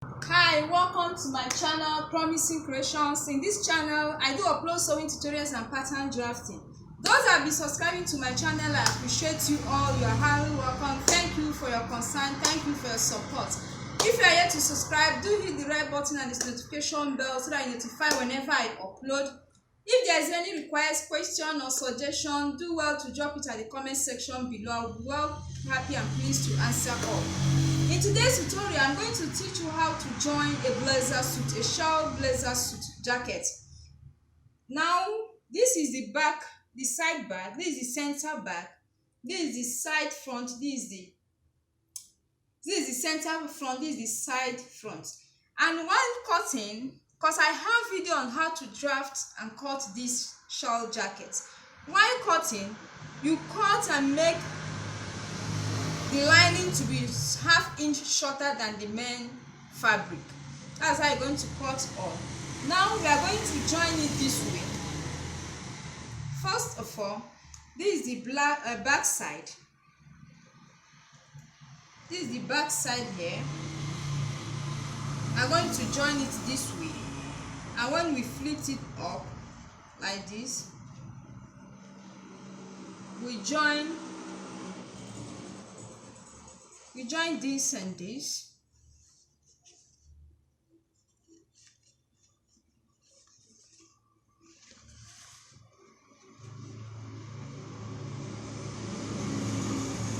Hi, welcome to my channel Promising Creations. In this channel I do upload sewing tutorials and pattern drafting. Those that have been subscribing to my channel, I appreciate you all. You are highly welcome. Thank you for your concern. Thank you for your support. If you are yet to subscribe, do hit the red button and the notification bell so that you notify whenever I upload. If there is any request, question or suggestion, do well to drop it at the comment section below. I will be well happy and pleased to answer all. In today's tutorial, I'm going to teach you how to join a blazer suit, a shawl blazer suit jacket. Now, this is the back, the side back, this is the center back, this is the side front, this is the center front, this is the side front. And while cutting, because I have video on how to draft and cut this shawl jacket, while cutting, you cut and make the lining to be ½ inch shorter than the main fabric. That's how you're going to cut on. Now we are going to join it this way. First of all, this is the back side. This is the back side here. I'm going to join it this way, and when we flip it up like this, we join this and this.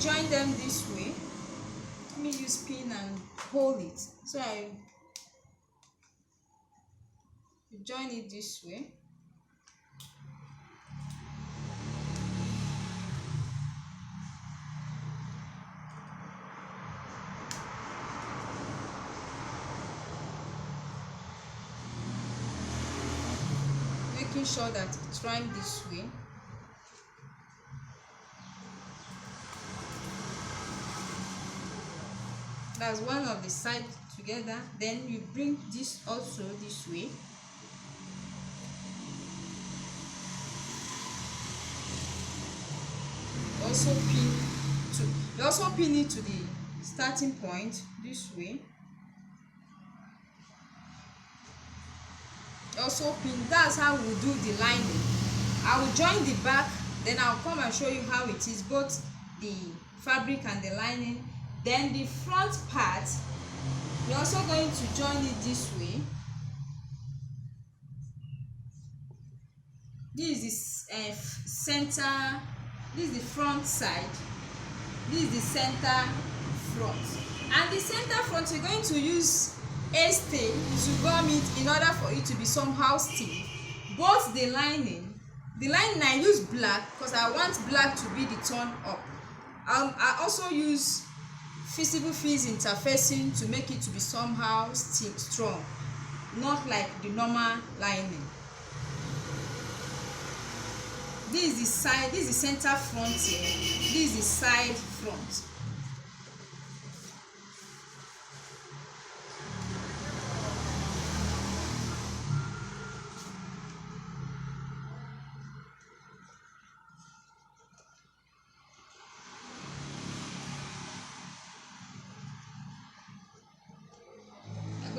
Join them this way. Let me use pin and hold it. So I join it this way. Making sure that it's right this way. That's one of the sides together. Then you bring this also this way. You also pin it to the starting point this way. Also pin. That's how we do the lining. I will join the back, then I'll come and show you how it is, both the fabric and the lining. Then the front part, we're also going to join it this way. This is the center, this is the front side, this is the center front, and the center front we're going to use a stain to gum it in order for it to be somehow stiff. Both the lining I use black because I want black to be the tone up. I also use feasible fizz interfacing to make it to be somehow stiff, strong, not like the normal lining. This is the side, this is the center front here, this is the side front.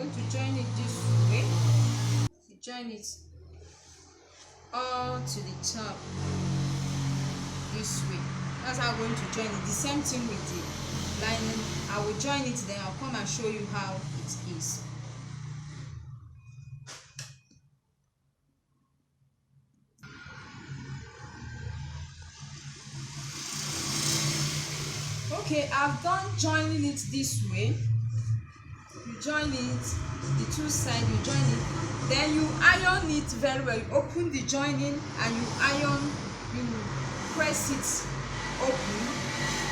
To join it this way, you join it all to the top this way. That's how I'm going to join it. The same thing with the lining. I will join it, then I'll come and show you how it is. Okay, I've done joining it this way. You join it, the two sides, you join it, then you iron it very well. You open the joining and you press it open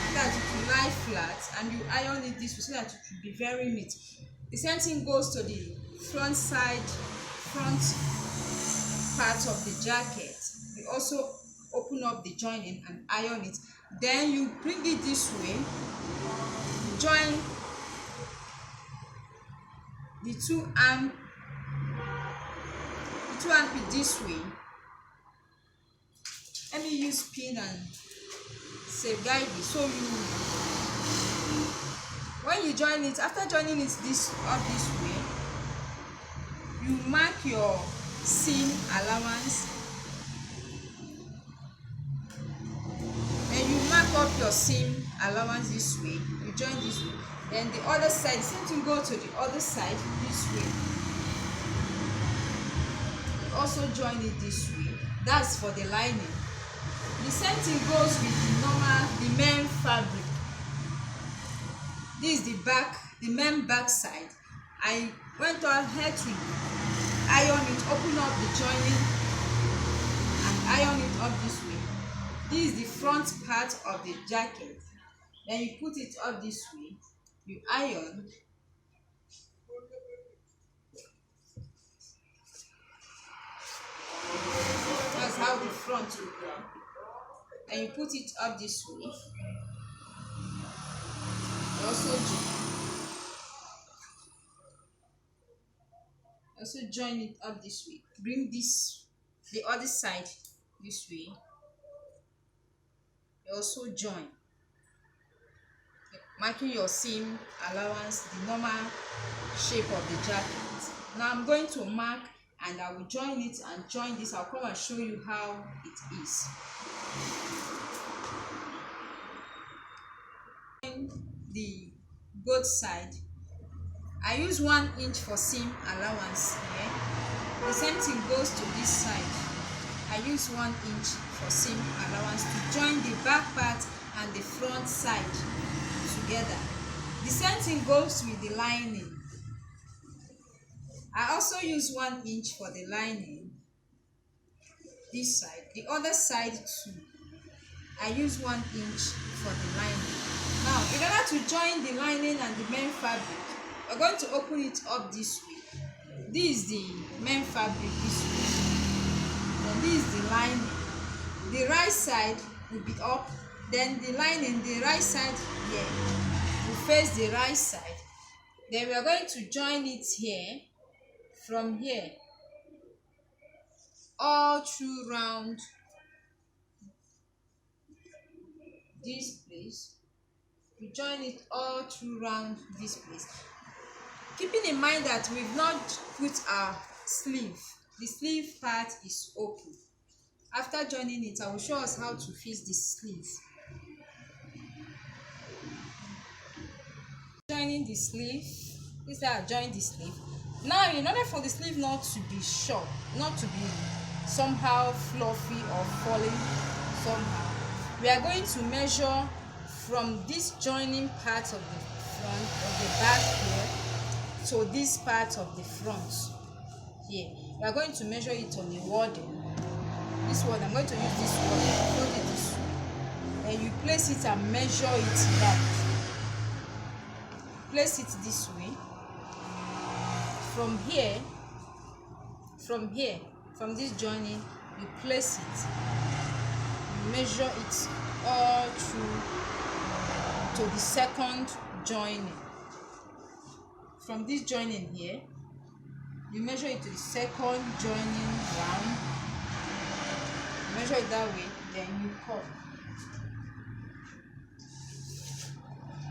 so that it will lie flat, and you iron it this way so that it will be very neat. The same thing goes to the front part of the jacket. You also open up the joining and iron it. Then you bring it this way, join the two arm pin this way. Let me use pin and safeguard it. So When you join it, after joining it this way, you mark your seam allowance. When you mark up your seam allowance this way, you join this way. Then the other side, same thing, go to the other side this way. You also join it this way. That's for the lining. The same thing goes with the main fabric. This is the main back side. I went ahead to iron it, open up the joining and iron it up this way. This is the front part of the jacket. Then you put it up this way, you iron. That's how the front will go. And you put it up this way. You also join it up this way. Bring the other side this way. You also join, marking your seam allowance, the normal shape of the jacket. Now I'm going to mark and I will join it and join this. I'll come and show you how it is. The both side, I use 1 inch for seam allowance here. The same thing goes to this side. I use 1 inch for seam allowance to join the back part and the front side together. The same thing goes with the lining. I also use 1 inch for the lining this side. The other side too, I use 1 inch for the lining. Now, in order to join the lining and the main fabric, we're going to open it up this way. This is the main fabric this way. And this is the lining. The right side will be up. Then the lining, the right side here, will face the right side. Then we are going to join it here, from here, all through round this place. We join it all through round this place, keeping in mind that we've not put our sleeve. The sleeve part is open. After joining it, I will show us how to fix the sleeve. Joining the sleeve, this is how I join the sleeve. Now, in order for the sleeve not to be short, not to be somehow fluffy or falling somehow, we are going to measure from this joining part of the front of the back here to this part of the front here. We are going to measure it on the wording. This one, I'm going to use this wording, fold it this way. And you place it and measure it back. Place it this way. From this joining, you place it. You measure it all through to the second joining. From this joining here, you measure it to the second joining round. Measure it that way, then you cut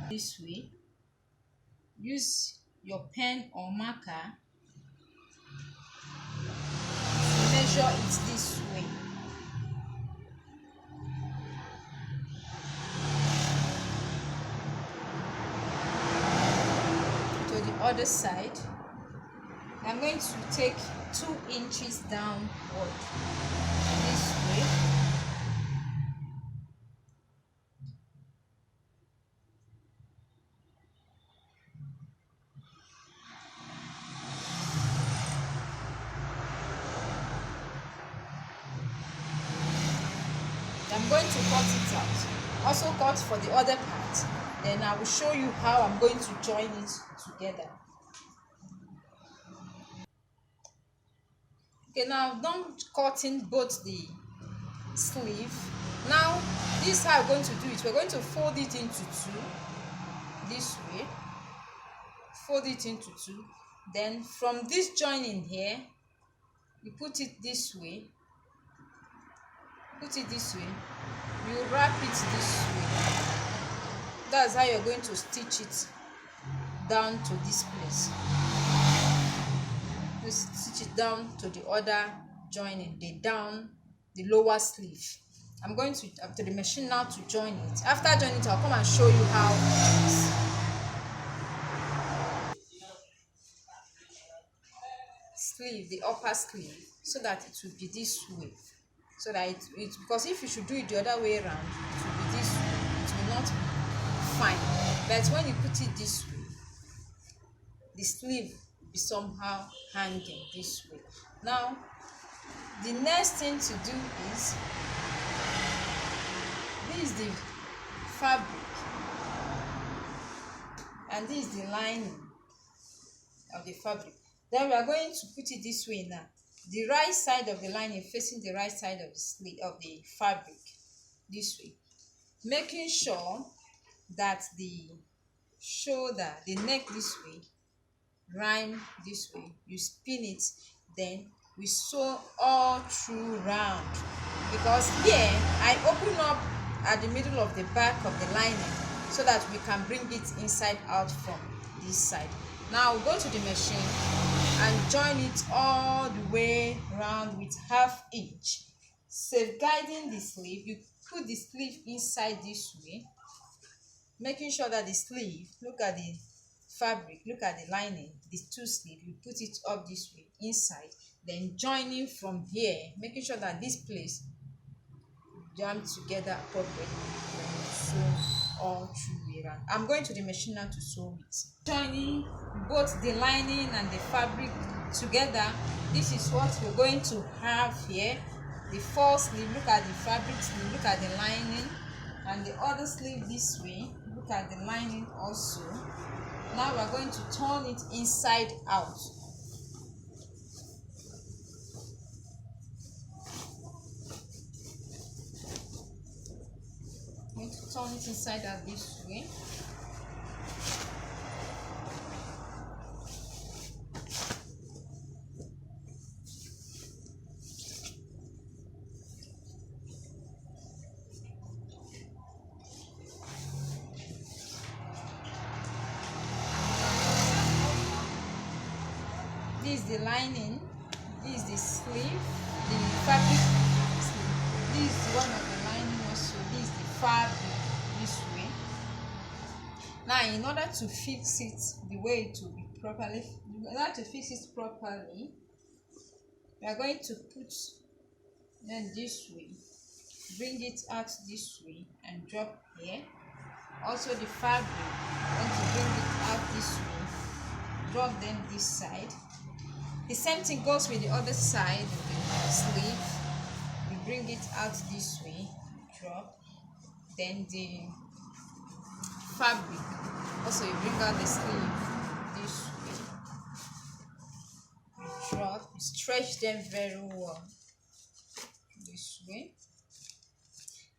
this way. Use your pen or marker to measure it this way. Other side, I'm going to take 2 inches downward this way. I'm going to cut it out. Also cut for the other part. Then I will show you how I'm going to join it together. Okay, now I've done cutting both the sleeve. Now this is how I'm going to do it. We're going to fold it into 2 this way. Fold it into 2. Then from this joining here, you put it this way. Put it this way. You wrap it this way. That's how you're going to stitch it down to this place. You stitch it down to the other joining, the lower sleeve. I'm going to up to the machine now to join it. After joining it, I'll come and show you how it is. Sleeve, the upper sleeve, so that it will be this way, so that it because if you should do it the other way around, it will be this way, it will not be fine. But when you put it this way, the sleeve will be somehow hanging this way. Now the next thing to do is, this is the fabric and this is the lining of the fabric. Then we are going to put it this way now. The right side of the lining facing the right side of the sleeve of the fabric this way, making sure that the shoulder, the neck this way, rhyme this way. You spin it, then we sew all through round, because here I open up at the middle of the back of the lining so that we can bring it inside out from this side. Now we'll go to the machine and join it all the way round with 1/2 inch, safeguarding the sleeve. You put the sleeve inside this way, making sure that the sleeve, look at the fabric, look at the lining, the two sleeve, you put it up this way inside, then joining from here, making sure that this place jam together appropriately. Sew all through around. I'm going to the machine now to sew it. Joining both the lining and the fabric together, this is what we're going to have here. The first sleeve, look at the fabric sleeve, look at the lining, and the other sleeve this way, look at the lining also. Now we're going to turn it inside out. I'm going to turn it inside out this way. This is the lining, this is the sleeve, the fabric sleeve. This is one of the lining also, this is the fabric this way. Now in order to fix it the way it will be properly, we are going to put then this way, bring it out this way and drop here. Also the fabric, we want to bring it out this way, drop them this side. The same thing goes with the other side of the sleeve. We bring it out this way, drop. Then the fabric, also you bring out the sleeve this way, you drop, you stretch them very well this way.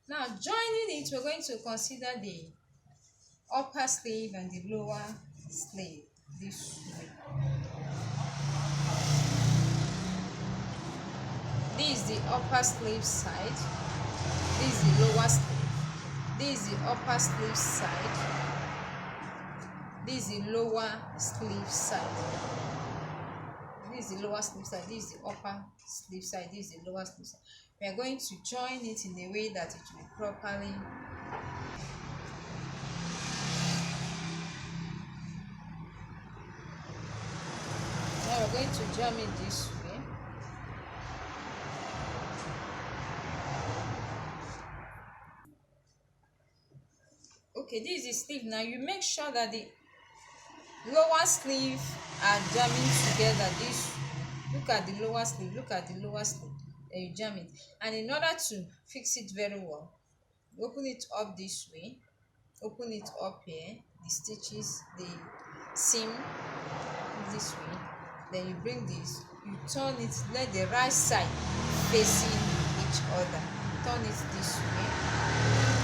Now joining it, we're going to consider the upper sleeve and the lower sleeve this way. This is the upper sleeve side, this is the lower sleeve, this is the upper sleeve side, this is the lower sleeve side, this is the lower sleeve side, this is the upper sleeve side, this is the lower sleeve side. We are going to join it in a way that it will be properly now we're going to jam it this way. Okay, this is the sleeve. Now you make sure that the lower sleeve are jamming together this way. Look at the lower sleeve, look at the lower sleeve, then you jam it. And in order to fix it very well, open it up this way, open it up here, the stitches, the seam this way, then you bring this, you turn it, let the right side facing each other, turn it this way.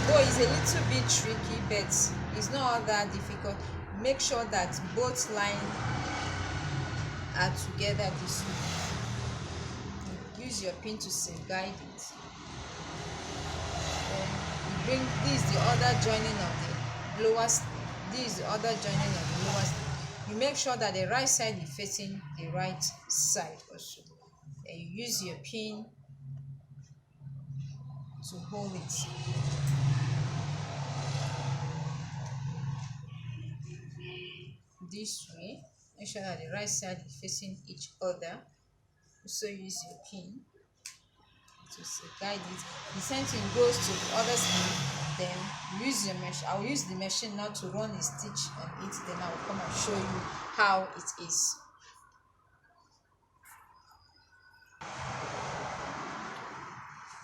Though it's a little bit tricky, but it's not all that difficult. Make sure that both lines are together this way. Use your pin to safeguard it. Then you bring this, the other joining of the lower sleeve. This is the other joining of the lower sleeve. you make sure that the right side is facing the right side also. And you use your pin to hold it. This way, make sure that the right side is facing each other. Also use your pin to guide it. The same thing goes to the other sleeve. Then use your machine. I will use the machine now to run a stitch on it. Then I will come and show you how it is.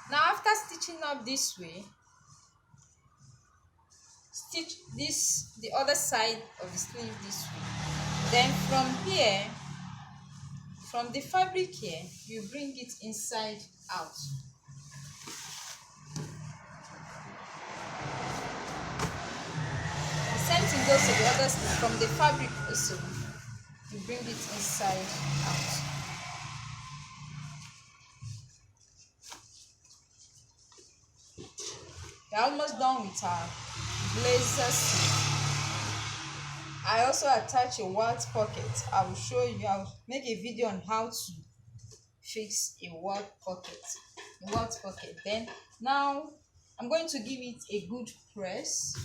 Now after stitching up this way, stitch the other side of the sleeve this way. Then from here, from the fabric here, you bring it inside out. The same thing goes to the other sleeve. From the fabric also, you bring it inside out. We're almost done with our blazer sleeve. I also attach a wart pocket. I will show you. I'll make a video on how to fix a wart pocket. Then now I'm going to give it a good press.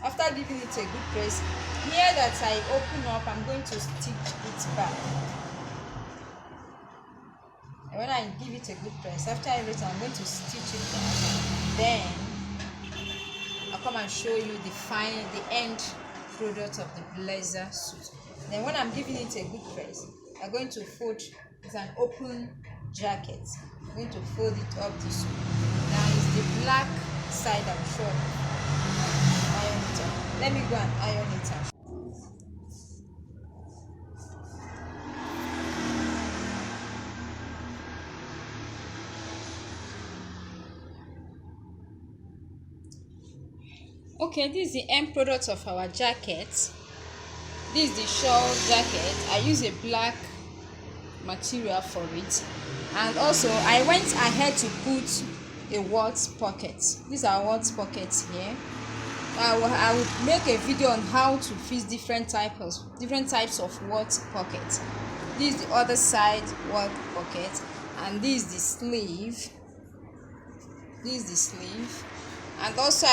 After giving it a good press, here that I open up, I'm going to stitch it back. And when I give it a good press, after everything, I'm going to stitch it back. Then I'll come and show you the end product of the blazer suit. Then when I'm giving it a good press, I'm going to fold. It's an open jacket. I'm going to fold it up this way. Now it's the black side I'm sure. Iron it up. Let me go and iron it up. Okay, this is the end product of our jacket. This is the shawl jacket. I use a black material for it, and also I went ahead to put a wart pocket. These are wart pockets here. I will make a video on how to fix different types of wart pockets. This is the other side wart pocket, and this is the sleeve. And also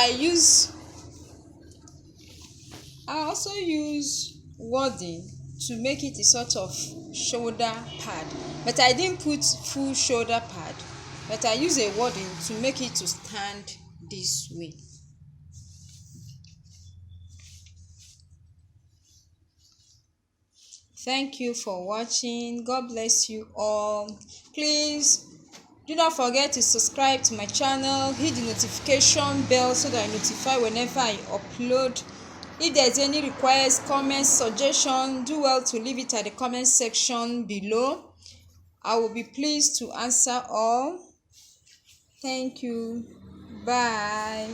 I also use wadding to make it a sort of shoulder pad, but I didn't put full shoulder pad, but I use a wadding to make it to stand this way. Thank you for watching. God bless you all. Please do not forget to subscribe to my channel, hit the notification bell so that I notify whenever I upload. If there's any request, comments, suggestion, do well to leave it at the comment section below. I will be pleased to answer all. Thank you. Bye.